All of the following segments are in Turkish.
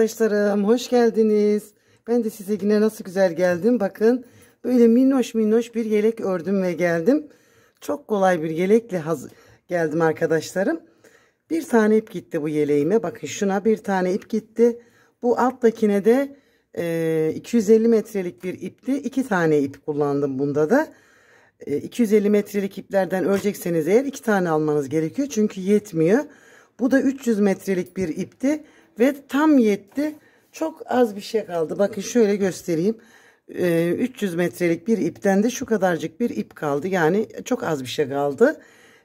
arkadaşlarım, hoş geldiniz. Ben de size yine nasıl güzel geldim. Bakın böyle minnoş minnoş bir yelek ördüm ve geldim. Çok kolay bir yelekle geldim arkadaşlarım. Bir tane ip gitti bu yeleğime. Bakın şuna bir tane ip gitti. Bu alttakine de 250 metrelik bir ipti. 2 tane ip kullandım bunda da. 250 metrelik iplerden örecekseniz eğer 2 tane almanız gerekiyor. Çünkü yetmiyor. Bu da 300 metrelik bir ipti. Ve tam yetti. Çok az bir şey kaldı. Bakın şöyle göstereyim. 300 metrelik bir ipten de şu kadarcık bir ip kaldı. Yani çok az bir şey kaldı.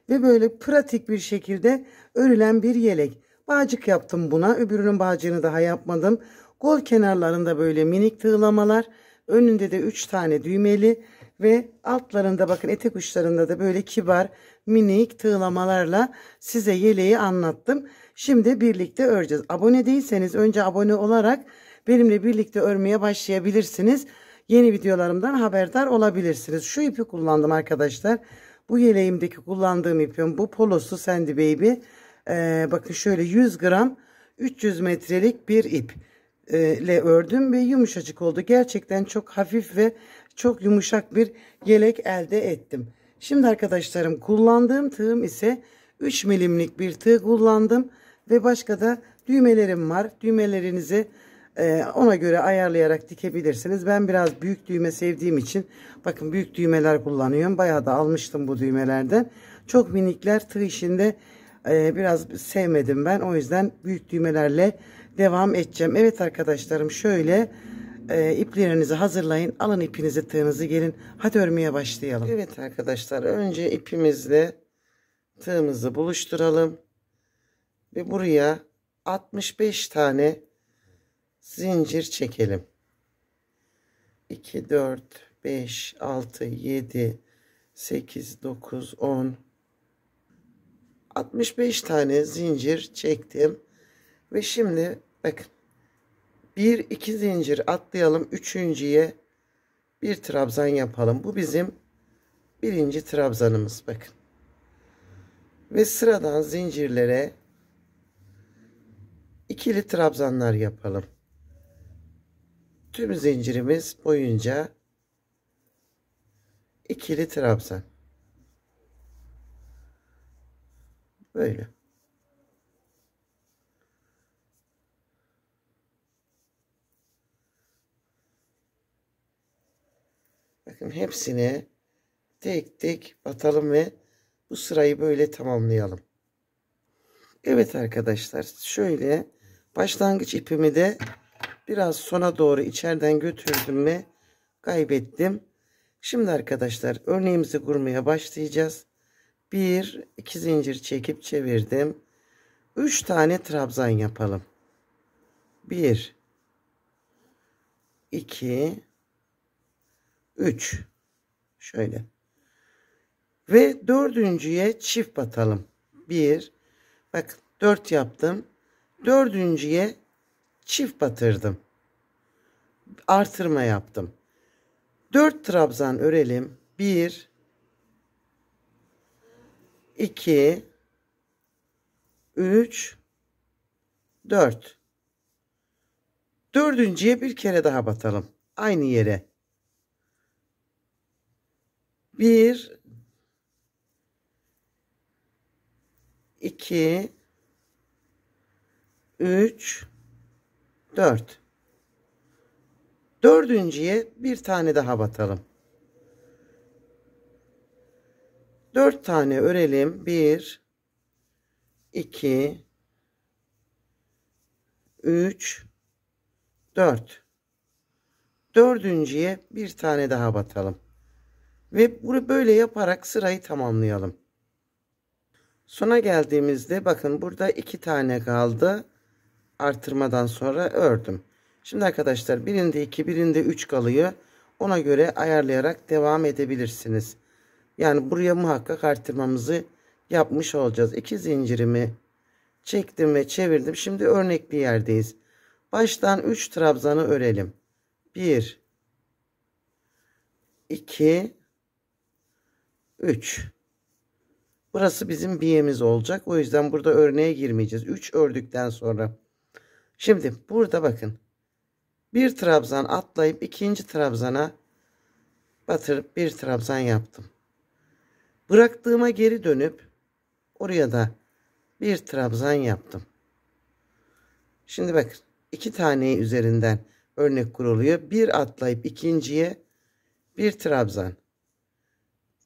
Ve böyle pratik bir şekilde örülen bir yelek. Bağcık yaptım buna. Öbürünün bağcığını daha yapmadım. Kol kenarlarında böyle minik tığlamalar. Önünde de 3 tane düğmeli. Ve altlarında bakın etek uçlarında da böyle kibar minik tığlamalarla size yeleği anlattım. Şimdi birlikte öreceğiz. Abone değilseniz önce abone olarak benimle birlikte örmeye başlayabilirsiniz. Yeni videolarımdan haberdar olabilirsiniz. Şu ipi kullandım arkadaşlar. Bu yeleğimdeki kullandığım ipim bu Polosu Sandy Baby. Bakın şöyle 100 gram 300 metrelik bir ip ile ördüm ve yumuşacık oldu. Gerçekten çok hafif ve çok yumuşak bir yelek elde ettim. Şimdi arkadaşlarım kullandığım tığım ise 3 milimlik bir tığ kullandım. Ve başka da düğmelerim var. Düğmelerinizi ona göre ayarlayarak dikebilirsiniz. Ben biraz büyük düğme sevdiğim için bakın büyük düğmeler kullanıyorum. Bayağı da almıştım bu düğmelerden. Çok minikler tığ işinde biraz sevmedim ben. O yüzden büyük düğmelerle devam edeceğim. Evet arkadaşlarım şöyle iplerinizi hazırlayın. Alın ipinizi tığınızı gelin. Hadi örmeye başlayalım. Evet arkadaşlar önce ipimizle tığımızı buluşturalım. Ve buraya 65 tane zincir çekelim. 2, 4, 5, 6, 7, 8, 9, 10. 65 tane zincir çektim. Ve şimdi bakın. 1, 2 zincir atlayalım. Üçüncüye bir trabzan yapalım. Bu bizim birinci trabzanımız. Bakın. Ve sıradan zincirlere ikili trabzanlar yapalım. Tüm zincirimiz boyunca ikili trabzan. Böyle. Bakın hepsine tek tek batalım ve bu sırayı böyle tamamlayalım. Evet arkadaşlar şöyle başlangıç ipimi de biraz sona doğru içeriden götürdüm ve kaybettim. Şimdi arkadaşlar örneğimizi kurmaya başlayacağız. 1, 2 zincir çekip çevirdim. 3 tane trabzan yapalım. 1, 2, 3. Şöyle. Ve dördüncüye çift batalım. 1, bakın 4 yaptım. Dördüncüye çift batırdım. Artırma yaptım. 4 trabzan örelim. 1, 2, 3, 4. Dördüncüye bir kere daha batalım. Aynı yere. 1, 2, 3, 4. Dördüncüye bir tane daha batalım. 4 tane örelim. 1, 2, 3, 4. Dördüncüye bir tane daha batalım. Ve bunu böyle yaparak sırayı tamamlayalım. Sona geldiğimizde bakın burada 2 tane kaldı. Artırmadan sonra ördüm. Şimdi arkadaşlar birinde 2 birinde 3 kalıyor. Ona göre ayarlayarak devam edebilirsiniz. Yani buraya muhakkak artırmamızı yapmış olacağız. 2 zincirimi çektim ve çevirdim. Şimdi örnekli yerdeyiz. Baştan 3 trabzanı örelim. 1, 2, 3. Burası bizim biyemiz olacak. O yüzden burada örneğe girmeyeceğiz. 3 ördükten sonra Şimdi burada bakın. Bir trabzan atlayıp ikinci trabzana batırıp bir trabzan yaptım. Bıraktığıma geri dönüp oraya da bir trabzan yaptım. Şimdi bakın 2 taneyi üzerinden örnek kuruluyor. Bir atlayıp ikinciye bir trabzan.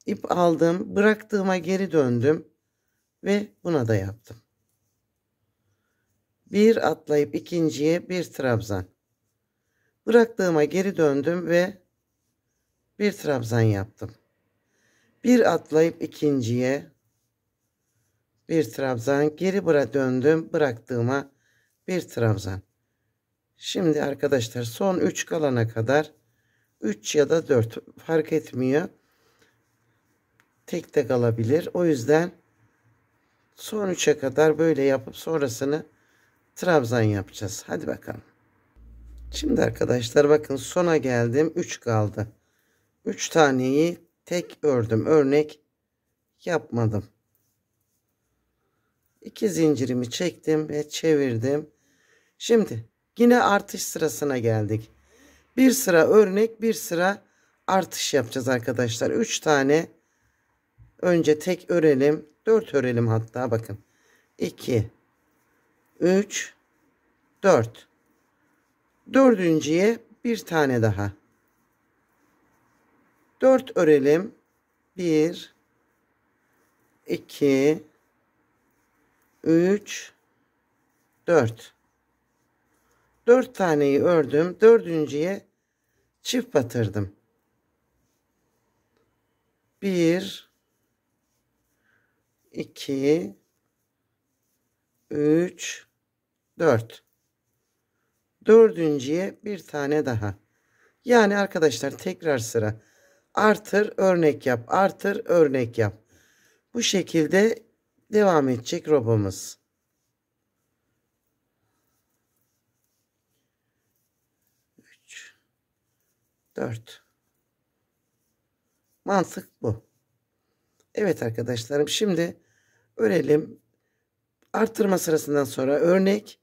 İp aldım, bıraktığıma geri döndüm ve buna da yaptım. Bir atlayıp ikinciye bir trabzan. Bıraktığıma geri döndüm ve bir trabzan yaptım. Bir atlayıp ikinciye bir trabzan, geri döndüm, bıraktığıma bir trabzan. Şimdi arkadaşlar son 3 kalana kadar 3 ya da 4 fark etmiyor. Tek de kalabilir. O yüzden son 3'e kadar böyle yapıp sonrasını trabzan yapacağız. Hadi bakalım. Şimdi arkadaşlar bakın sona geldim. 3 kaldı. 3 taneyi tek ördüm. Örnek yapmadım. 2 zincirimi çektim ve çevirdim. Şimdi yine artış sırasına geldik. Bir sıra örnek, bir sıra artış yapacağız arkadaşlar. 3 tane önce tek örelim. 4 örelim hatta bakın. 2 3 4. Dördüncüye bir tane daha. 4 örelim. 1 2 3 4. 4 taneyi ördüm. Dördüncüye çift batırdım. 1 2 3 4. Dördüncüye bir tane daha. Yani arkadaşlar tekrar sıra. Artır örnek yap. Artır örnek yap. Bu şekilde devam edecek robamız. 3 4. Mantık bu. Evet arkadaşlarım, şimdi örelim. Artırma sırasından sonra örnek.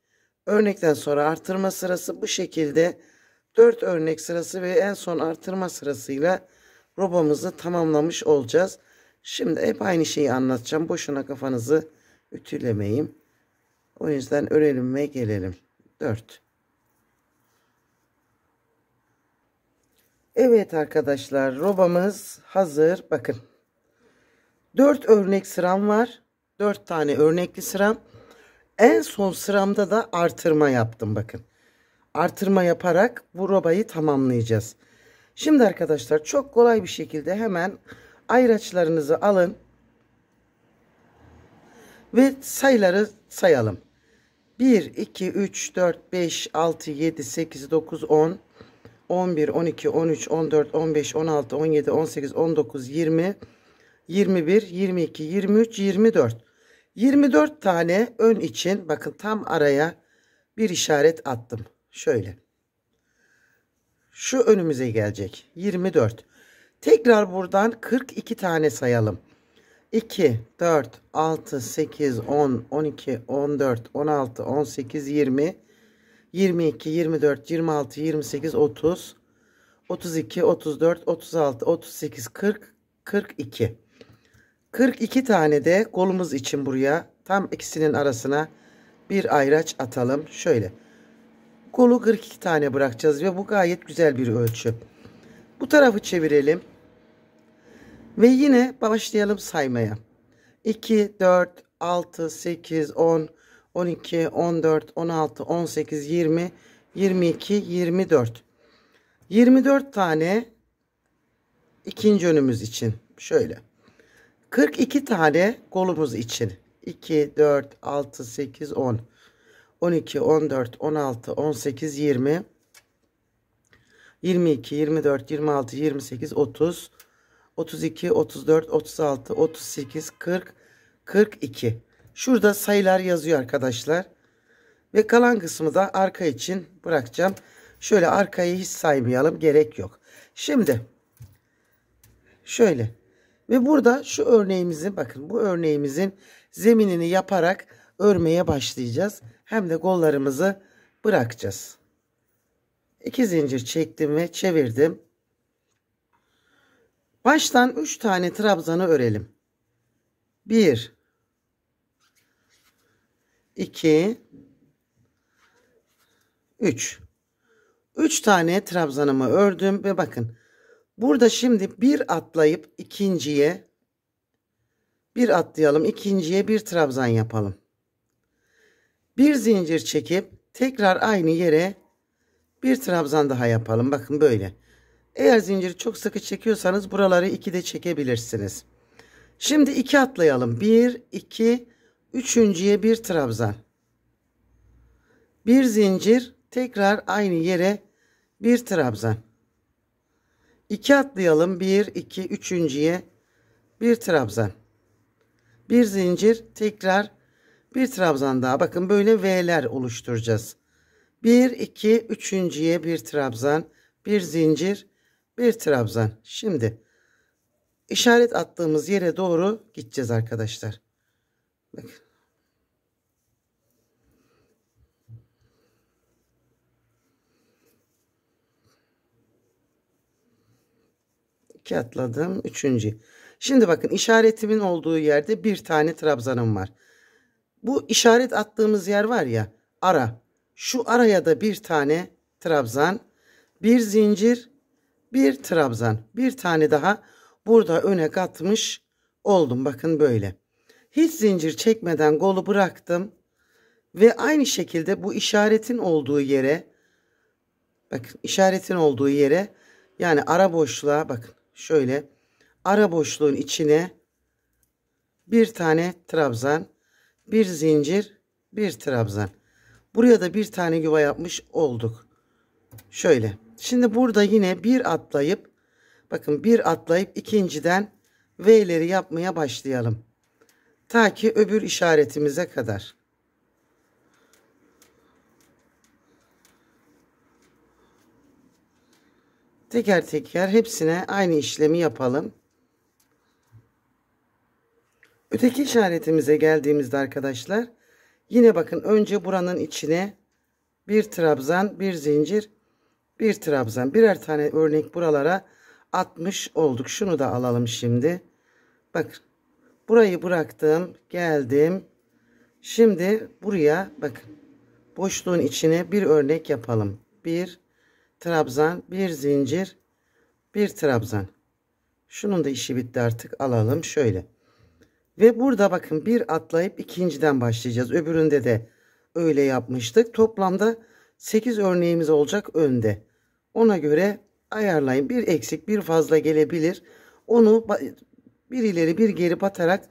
Örnekten sonra artırma sırası, bu şekilde 4 örnek sırası ve en son artırma sırasıyla robamızı tamamlamış olacağız. Şimdi hep aynı şeyi anlatacağım. Boşuna kafanızı ütülemeyin. O yüzden örelim ve gelelim. 4. Evet arkadaşlar, robamız hazır. Bakın. 4 örnek sıram var. 4 tane örnekli sıram. En son sıramda da artırma yaptım bakın. Artırma yaparak bu robayı tamamlayacağız. Şimdi arkadaşlar çok kolay bir şekilde hemen ayraçlarınızı alın. Ve sayıları sayalım. 1, 2, 3, 4, 5, 6, 7, 8, 9, 10, 11, 12, 13, 14, 15, 16, 17, 18, 19, 20, 21, 22, 23, 24. 24 tane ön için bakın tam araya bir işaret attım. Şöyle. Şu önümüze gelecek. 24. Tekrar buradan 42 tane sayalım. 2, 4, 6, 8, 10, 12, 14, 16, 18, 20, 22, 24, 26, 28, 30, 32, 34, 36, 38, 40, 42. 42 tane de kolumuz için buraya tam ikisinin arasına bir ayraç atalım. Şöyle. Kolu 42 tane bırakacağız ve bu gayet güzel bir ölçü. Bu tarafı çevirelim. Ve yine başlayalım saymaya. 2, 4, 6, 8, 10, 12, 14, 16, 18, 20, 22, 24. 24 tane ikinci önümüz için. Şöyle. 42 tane kolumuz için. 2, 4, 6, 8, 10, 12, 14, 16, 18, 20, 22, 24, 26, 28, 30, 32, 34, 36, 38, 40, 42. Şurada sayılar yazıyor arkadaşlar. Ve kalan kısmı da arka için bırakacağım. Şöyle arkayı hiç saymayalım. Gerek yok. Şimdi şöyle. Ve burada şu örneğimizin bakın bu örneğimizin zeminini yaparak örmeye başlayacağız. Hem de kollarımızı bırakacağız. 2 zincir çektim ve çevirdim. Baştan 3 tane trabzanı örelim. 1 2 3 3 tane trabzanımı ördüm ve bakın burada şimdi bir atlayıp ikinciye bir atlayalım, ikinciye bir trabzan yapalım. Bir zincir çekip tekrar aynı yere bir trabzan daha yapalım. Bakın böyle. Eğer zinciri çok sıkı çekiyorsanız buraları 2 de çekebilirsiniz. Şimdi 2 atlayalım. 1 2 üçüncüye bir trabzan. Bir zincir, tekrar aynı yere bir trabzan. 2 atlayalım. 1 2 üçüncüye bir trabzan. Bir zincir, tekrar bir trabzan daha. Bakın böyle V'ler oluşturacağız. 1 2 üçüncüye bir trabzan, bir zincir, bir trabzan. Şimdi işaret attığımız yere doğru gideceğiz arkadaşlar. Bakın. İki atladım, üçüncü. Şimdi bakın işaretimin olduğu yerde bir tane trabzanım var. Bu işaret attığımız yer var ya, ara. Şu araya da bir tane trabzan, bir zincir, bir trabzan. Bir tane daha burada öne katmış oldum. Bakın böyle. Hiç zincir çekmeden kolu bıraktım. Ve aynı şekilde bu işaretin olduğu yere, bakın işaretin olduğu yere, yani ara boşluğa, bakın şöyle ara boşluğun içine bir tane trabzan, bir zincir, bir trabzan. Buraya da bir tane yuva yapmış olduk. Şöyle. Şimdi burada yine bir atlayıp, bakın bir atlayıp ikinciden V'leri yapmaya başlayalım. Ta ki öbür işaretimize kadar. Teker teker hepsine aynı işlemi yapalım. Öteki işaretimize geldiğimizde arkadaşlar, yine bakın önce buranın içine bir trabzan, bir zincir, bir trabzan. Birer tane örnek buralara atmış olduk. Şunu da alalım şimdi. Bakın burayı bıraktım, geldim. Şimdi buraya bakın boşluğun içine bir örnek yapalım. Bir trabzan, bir zincir, bir trabzan. Şunun da işi bitti, artık alalım şöyle. Ve burada bakın bir atlayıp ikinciden başlayacağız. Öbüründe de öyle yapmıştık. Toplamda 8 örneğimiz olacak önde. Ona göre ayarlayın. Bir eksik bir fazla gelebilir. Onu bir ileri bir geri batarak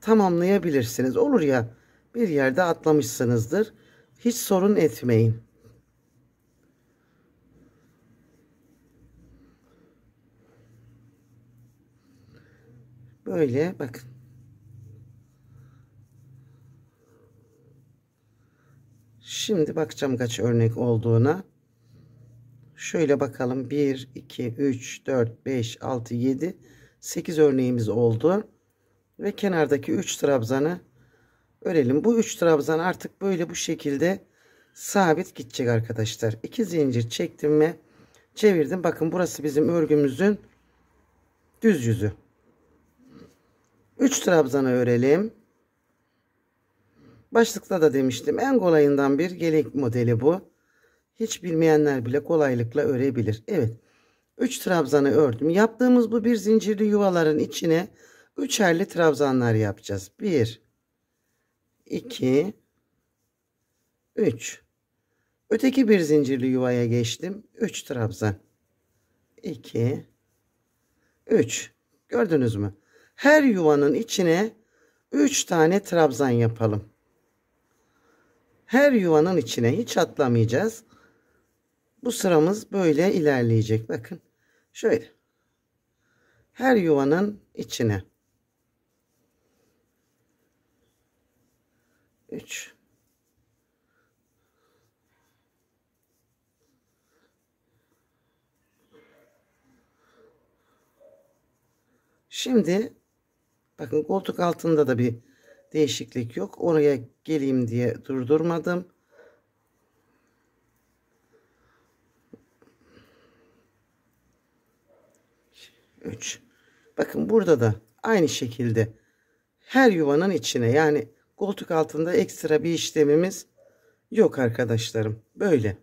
tamamlayabilirsiniz. Olur ya, bir yerde atlamışsınızdır. Hiç sorun etmeyin. Böyle bakın. Şimdi bakacağım kaç örnek olduğuna. Şöyle bakalım. 1, 2, 3, 4, 5, 6, 7, 8 örneğimiz oldu. Ve kenardaki 3 trabzanı örelim. Bu 3 trabzan artık böyle bu şekilde sabit gidecek arkadaşlar. 2 zincir çektim ve çevirdim. Bakın burası bizim örgümüzün düz yüzü. 3 trabzanı örelim. Başlıkta da demiştim, en kolayından bir yelek modeli bu. Hiç bilmeyenler bile kolaylıkla örebilir. Evet. 3 trabzanı ördüm. Yaptığımız bu bir zincirli yuvaların içine üçerli trabzanlar yapacağız. 1 2 3. Öteki bir zincirli yuvaya geçtim. 3 trabzan. 2 3. Gördünüz mü? Her yuvanın içine 3 tane trabzan yapalım. Her yuvanın içine hiç atlamayacağız. Bu sıramız böyle ilerleyecek. Bakın. Şöyle. Her yuvanın içine 3. Şimdi bakın koltuk altında da bir değişiklik yok. Oraya geleyim diye durdurmadım. 3. Bakın burada da aynı şekilde her yuvanın içine, yani koltuk altında ekstra bir işlemimiz yok arkadaşlarım. Böyle.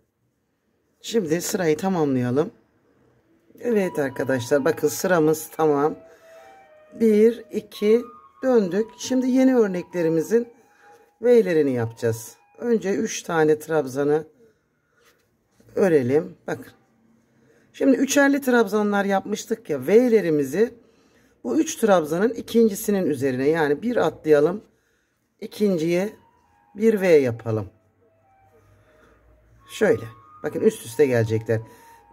Şimdi sırayı tamamlayalım. Evet arkadaşlar, bakın sıramız tamam. 1 2 döndük. Şimdi yeni örneklerimizin V'lerini yapacağız. Önce 3 tane trabzanı örelim. Bakın. Şimdi üçerli trabzanlar yapmıştık ya. V'lerimizi bu 3 trabzanın ikincisinin üzerine, yani bir atlayalım. İkinciye bir V yapalım. Şöyle. Bakın üst üste gelecekler.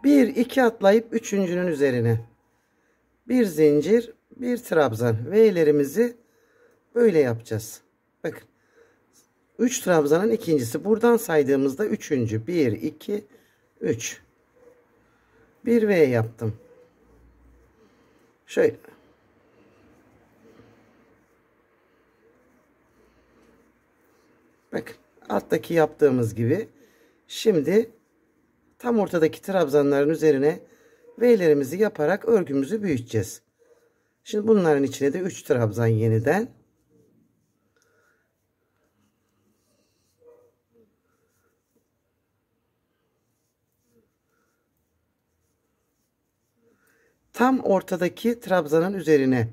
1 2 atlayıp üçüncünün üzerine. Bir zincir, bir trabzan. V'lerimizi böyle yapacağız. Bakın. 3 trabzanın ikincisi. Buradan saydığımızda üçüncü. 1 2 3. Bir V yaptım. Şöyle. Bakın alttaki yaptığımız gibi. Şimdi tam ortadaki trabzanların üzerine V'lerimizi yaparak örgümüzü büyüteceğiz. Şimdi bunların içine de 3 trabzan yeniden. Tam ortadaki trabzanın üzerine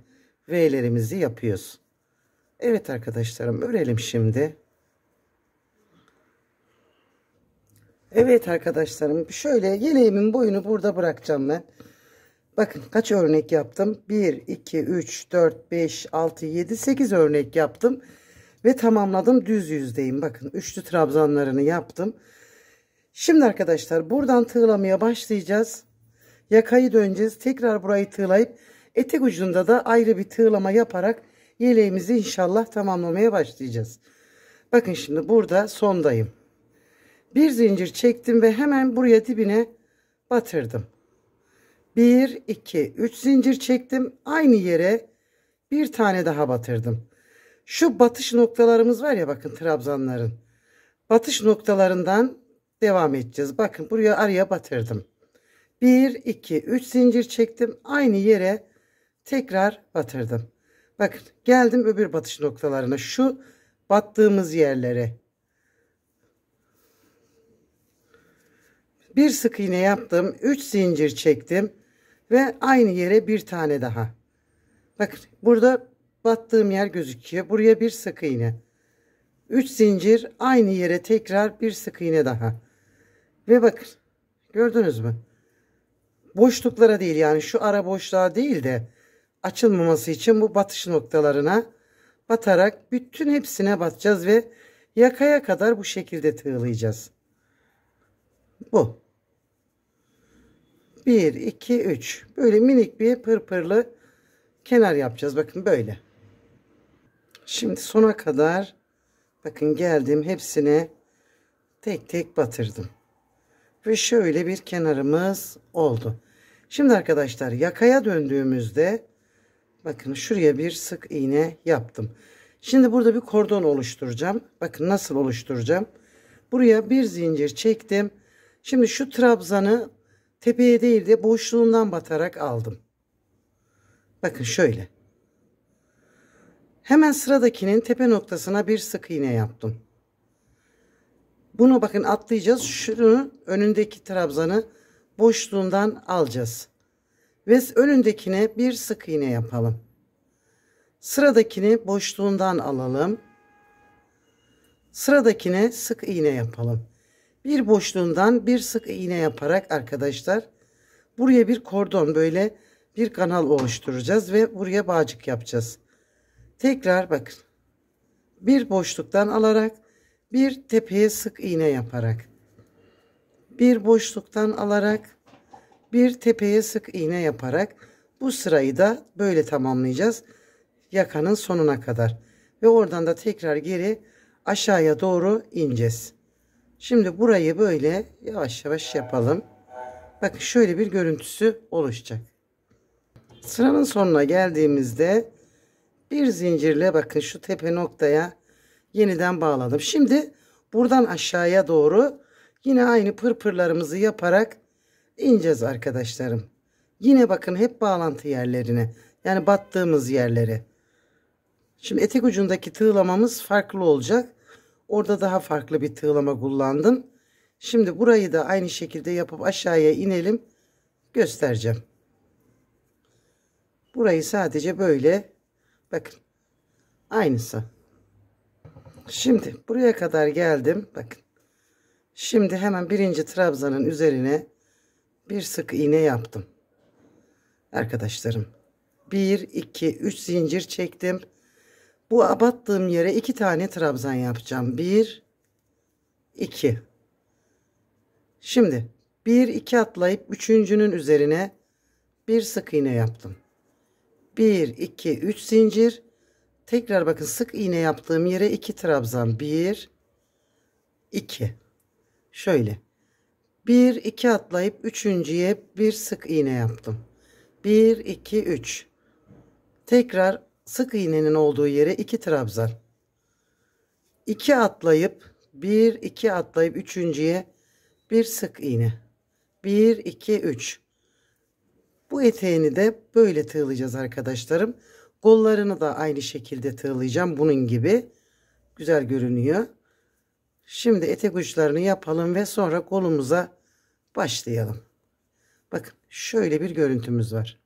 V'lerimizi yapıyoruz. Evet arkadaşlarım, örelim şimdi. Evet arkadaşlarım, şöyle yeleğimin boyunu burada bırakacağım ben. Bakın kaç örnek yaptım. 1 2 3 4 5 6 7 8 örnek yaptım ve tamamladım. Düz yüzdeyim. Bakın üçlü trabzanlarını yaptım. Şimdi arkadaşlar buradan tığlamaya başlayacağız. Yakayı döneceğiz. Tekrar burayı tığlayıp etek ucunda da ayrı bir tığlama yaparak yeleğimizi inşallah tamamlamaya başlayacağız. Bakın şimdi burada sondayım. Bir zincir çektim ve hemen buraya dibine batırdım. 1 2 3 zincir çektim. Aynı yere bir tane daha batırdım. Şu batış noktalarımız var ya, bakın trabzanların. Batış noktalarından devam edeceğiz. Bakın buraya araya batırdım. 1 2 3 zincir çektim. Aynı yere tekrar batırdım. Bakın geldim öbür batış noktalarına. Şu battığımız yerlere. Bir sık iğne yaptım. 3 zincir çektim. Ve aynı yere bir tane daha. Bakın burada battığım yer gözüküyor. Buraya bir sık iğne. 3 zincir, aynı yere tekrar bir sık iğne daha. Ve bakın gördünüz mü? Boşluklara değil, yani şu ara boşluğa değil de açılmaması için bu batış noktalarına batarak bütün hepsine batacağız ve yakaya kadar bu şekilde tığlayacağız. Bu. 1 2 3 böyle minik bir pırpırlı kenar yapacağız. Bakın böyle. Şimdi sona kadar bakın geldim, hepsine tek tek batırdım. Ve şöyle bir kenarımız oldu. Şimdi arkadaşlar yakaya döndüğümüzde bakın şuraya bir sık iğne yaptım. Şimdi burada bir kordon oluşturacağım. Bakın nasıl oluşturacağım. Buraya bir zincir çektim. Şimdi şu trabzanı tepeye değil de boşluğundan batarak aldım. Bakın şöyle. Hemen sıradakinin tepe noktasına bir sık iğne yaptım. Bunu bakın atlayacağız. Şunu önündeki trabzanı boşluğundan alacağız. Ve önündekine bir sık iğne yapalım. Sıradakini boşluğundan alalım. Sıradakine sık iğne yapalım. Bir boşluğundan bir sık iğne yaparak arkadaşlar buraya bir kordon, böyle bir kanal oluşturacağız ve buraya bağcık yapacağız. Tekrar bakın. Bir boşluktan alarak bir tepeye sık iğne yaparak, bir boşluktan alarak bir tepeye sık iğne yaparak bu sırayı da böyle tamamlayacağız yakanın sonuna kadar ve oradan da tekrar geri aşağıya doğru ineceğiz. Şimdi burayı böyle yavaş yavaş yapalım. Bakın şöyle bir görüntüsü oluşacak. Sıranın sonuna geldiğimizde bir zincirle bakın şu tepe noktaya yeniden bağladım. Şimdi buradan aşağıya doğru yine aynı pırpırlarımızı yaparak ineceğiz arkadaşlarım. Yine bakın hep bağlantı yerlerine. Yani battığımız yerlere. Şimdi etek ucundaki tığlamamız farklı olacak. Orada daha farklı bir tığlama kullandım. Şimdi burayı da aynı şekilde yapıp aşağıya inelim. Göstereceğim. Burayı sadece böyle bakın. Aynısı. Şimdi buraya kadar geldim. Bakın. Şimdi hemen birinci trabzanın üzerine bir sık iğne yaptım. Arkadaşlarım. 1, 2, 3 zincir çektim. Bu battığım yere 2 tane trabzan yapacağım. 1, 2. Şimdi 1, 2 atlayıp üçüncünün üzerine bir sık iğne yaptım. 1, 2, 3 zincir. Tekrar bakın sık iğne yaptığım yere 2 trabzan. 1, 2. Şöyle. 1, 2 atlayıp üçüncüye bir sık iğne yaptım. 1, 2, 3. Tekrar sık iğnenin olduğu yere 2 trabzan. 2 atlayıp 1, 2 atlayıp üçüncüye bir sık iğne. 1, 2, 3. Bu eteğini de böyle tığlayacağız arkadaşlarım. Kollarını da aynı şekilde tığlayacağım. Bunun gibi. Güzel görünüyor. Şimdi etek uçlarını yapalım ve sonra kolumuza başlayalım. Bakın şöyle bir görüntümüz var.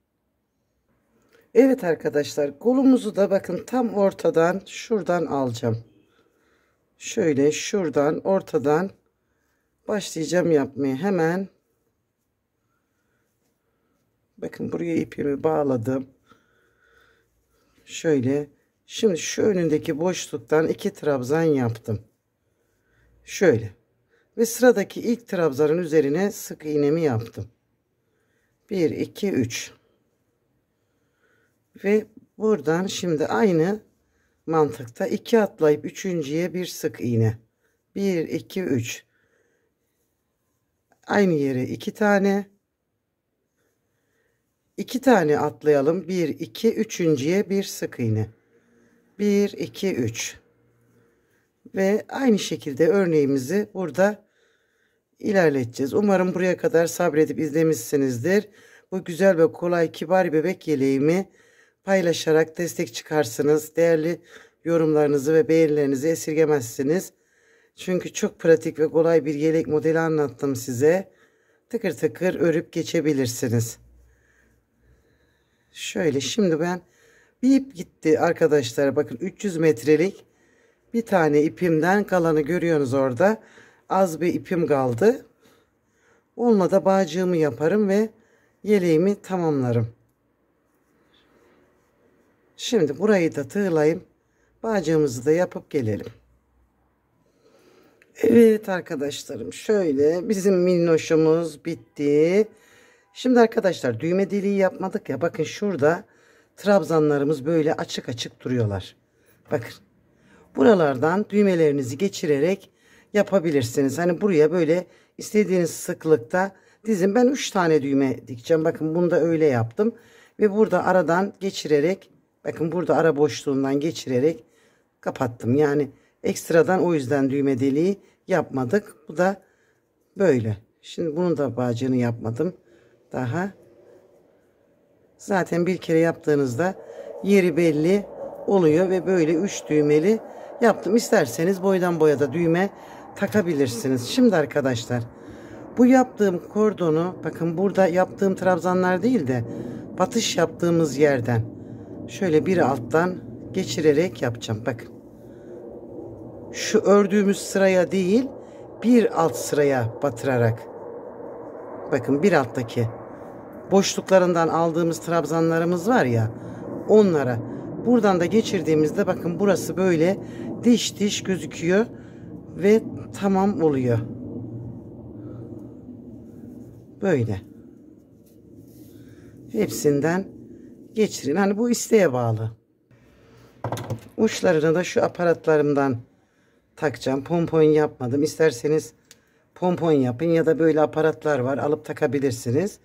Evet arkadaşlar, kolumuzu da bakın tam ortadan şuradan alacağım. Şöyle şuradan ortadan başlayacağım yapmaya. Hemen bakın buraya ipimi bağladım. Şöyle şimdi şu önündeki boşluktan 2 trabzan yaptım. Şöyle ve sıradaki ilk trabzanın üzerine sık iğnemi yaptım. 1, 2, 3. Ve buradan şimdi aynı mantıkta 2 atlayıp üçüncüye bir sık iğne. 1, 2, 3. Aynı yere 2 tane. 2 tane atlayalım. 1, 2, üçüncüye bir sık iğne. 1, 2, 3. Ve aynı şekilde örneğimizi burada ilerleteceğiz. Umarım buraya kadar sabredip izlemişsinizdir. Bu güzel ve kolay kibar bebek yeleğimi paylaşarak destek çıkarsınız. Değerli yorumlarınızı ve beğenilerinizi esirgemezsiniz. Çünkü çok pratik ve kolay bir yelek modeli anlattım size. Tıkır tıkır örüp geçebilirsiniz. Şöyle şimdi ben bir ip gitti arkadaşlar. Bakın 300 metrelik bir tane ipimden kalanı görüyorsunuz orada. Az bir ipim kaldı. Onunla da bağcığımı yaparım ve yeleğimi tamamlarım. Şimdi burayı da tığlayayım. Bağcığımızı da yapıp gelelim. Evet arkadaşlarım, şöyle bizim minnoşumuz bitti. Şimdi arkadaşlar düğme deliği yapmadık ya. Bakın şurada trabzanlarımız böyle açık açık duruyorlar. Bakın. Buralardan düğmelerinizi geçirerek yapabilirsiniz. Hani buraya böyle istediğiniz sıklıkta dizin. Ben 3 tane düğme dikeceğim. Bakın bunu da öyle yaptım. Ve burada aradan geçirerek, bakın burada ara boşluğundan geçirerek kapattım. Yani ekstradan o yüzden düğme deliği yapmadık. Bu da böyle. Şimdi bunun da bağcığını yapmadım. Daha. Zaten bir kere yaptığınızda yeri belli oluyor ve böyle 3 düğmeli yaptım. İsterseniz boydan boya da düğme takabilirsiniz. Şimdi arkadaşlar bu yaptığım kordonu bakın burada yaptığım trabzanlar değil de batış yaptığımız yerden şöyle bir alttan geçirerek yapacağım. Bakın şu ördüğümüz sıraya değil bir alt sıraya batırarak, bakın bir alttaki boşluklarından aldığımız trabzanlarımız var ya, onlara buradan da geçirdiğimizde bakın burası böyle diş diş gözüküyor ve tamam oluyor. Böyle. Hepsinden geçirin. Hani bu isteğe bağlı. Uçlarına da şu aparatlarımdan takacağım. Pompon yapmadım. İsterseniz pompon yapın ya da böyle aparatlar var. Alıp takabilirsiniz.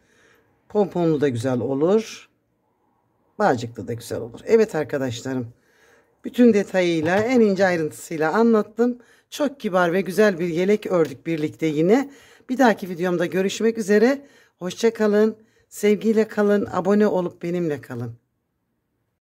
Pomponlu da güzel olur. Bağcıklı da güzel olur. Evet arkadaşlarım. Bütün detayıyla en ince ayrıntısıyla anlattım. Çok kibar ve güzel bir yelek ördük birlikte yine. Bir dahaki videomda görüşmek üzere. Hoşça kalın. Sevgiyle kalın, abone olup benimle kalın.